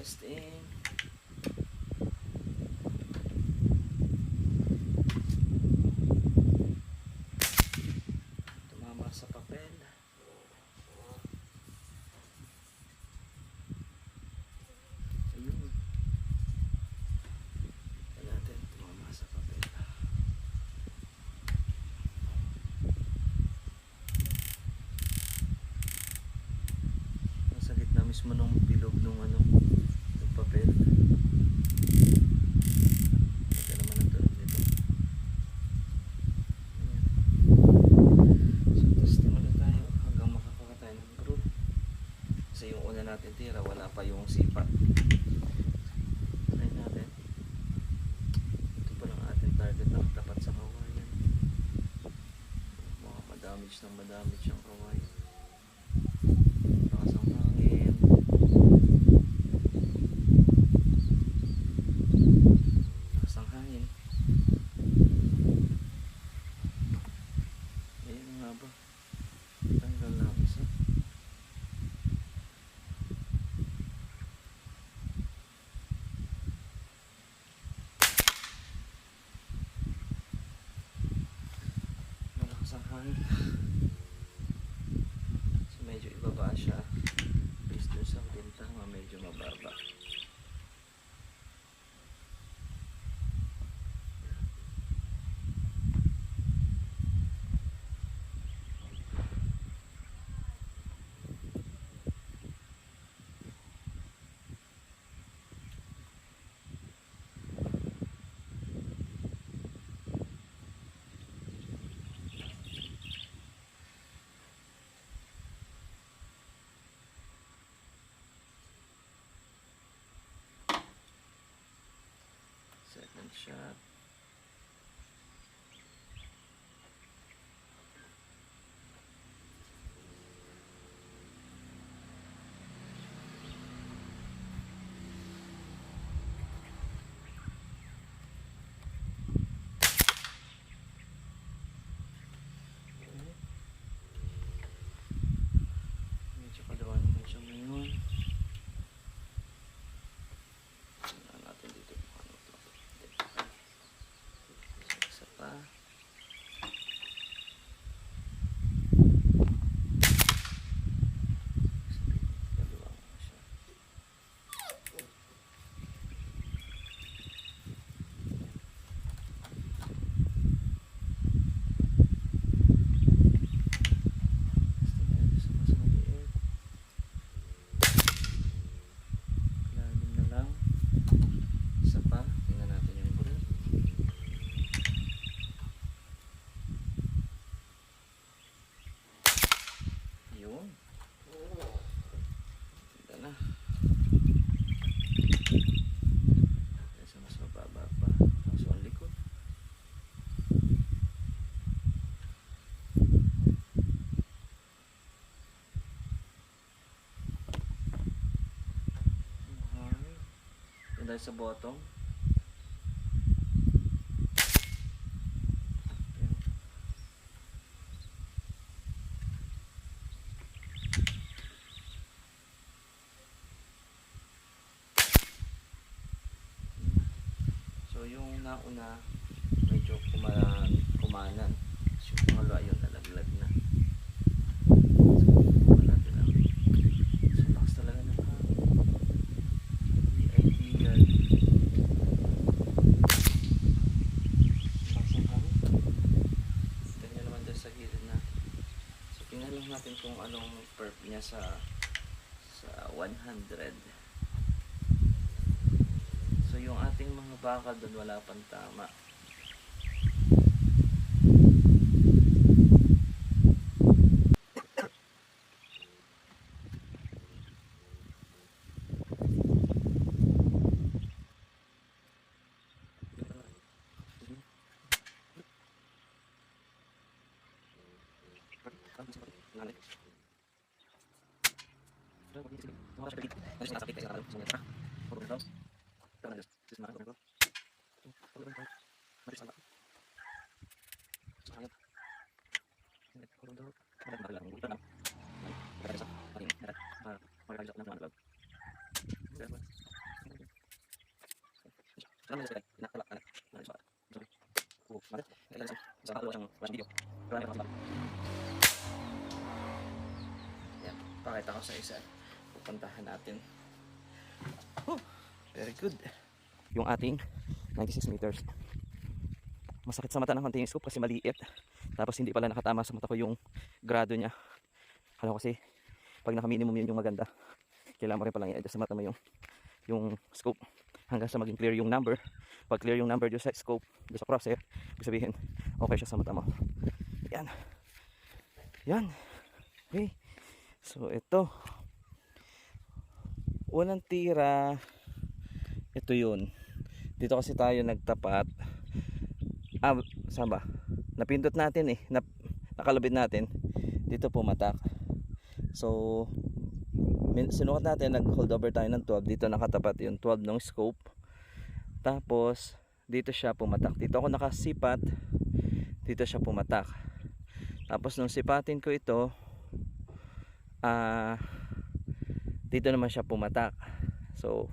Testing. Tumama sa papel. Ayun. Kaya natin tumama sa papel. Nasa gitna mismo nung bilog nung ano, ng papel. Ito naman ang tulog nito. Ayan. So testing ulit tayo hanggang makakakuha tayo ng group. Kasi yung una natin tira, wala pa yung sipa. Try natin. Ito pa lang ating target na tapat sa kawayan. Mga madamage ng madamage ang kawayan. Lakas ang hangin. Lakas ang hangin. Ayun nga ba? Tanggal na ang isa. Malakas ang hangin. So medyo ibaba siya. Based dun sa bintana, medyo mababa. Second shot. Medyo kalawan naman siya ngayon. Tingnan natin dito kung ano ito. Isa pa. Kalawa naman siya. Basta tayo sa mas maliit. Lalim na lang. Isa pa. Tingnan natin yung bullet. Yun. Ganda na. Kaya sa mas mababa pa. Kaso ang likod. Yun dahil sa bottom. Ayan. So yung nauna medyo kumanan. So yung pangalawa yun nalaglag na. So wala din lang. So lakas talaga ng hangin. Hindi ideal. Lakas ng hangin. Ganyan naman dyan sa gilid na. So tingnan lang natin kung anong perp niya sa 100. So yung ating mga bakal doon wala pang tama. Yan, pakita ko sa isa. Pupuntahan natin. Oh, very good. Yung ating 96 meters. Masakit sa mata ng konti yung scope kasi maliit. Tapos hindi pala nakatama sa mata ko yung grado niya. Alam ko kasi pag naka-minimum yun yung maganda. Kailangan mo rin palang i-adjust sa mata mo yung scope hanggang sa maging clear yung number. Pag clear yung number doon sa scope, doon sa crosshair, ibig sabihin okay siya sa mata mo. Yan. Yan. Okay. So ito. Unang tira. Ito yun. Dito kasi tayo nagtapat. Saan ba? Napindot natin eh. Nakalabit natin. Dito pumatak. So sinukat natin, nag-hold over tayo ng 12. Dito nakatapat yung 12 ng scope. Tapos dito siya pumatak. Dito ako nakasipat. Dito siya pumatak. Tapos nung sipatin ko ito, dito naman siya pumatak. So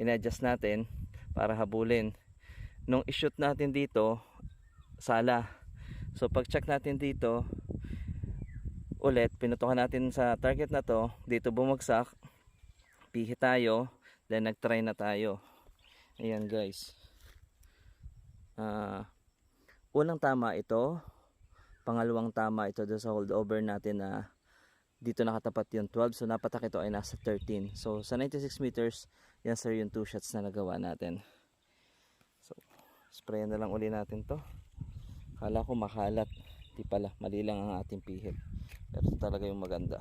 in-adjust natin para habulin. Nung i-shoot natin dito, sala. So pag check natin dito ulit, pinutukan natin sa target na to, dito bumagsak, pihit tayo, then nag-try na tayo. Ayan guys. Unang tama ito, pangalawang tama ito doon sa holdover natin na dito nakatapat yung 12. So napatak ito ay nasa 13. So sa 96 meters, yan sir yung 2 shots na nagawa natin. So sprayan na lang uli natin to. Kala ko makalat, di pala, mali lang ang ating pihit. Pero ito talaga yung maganda.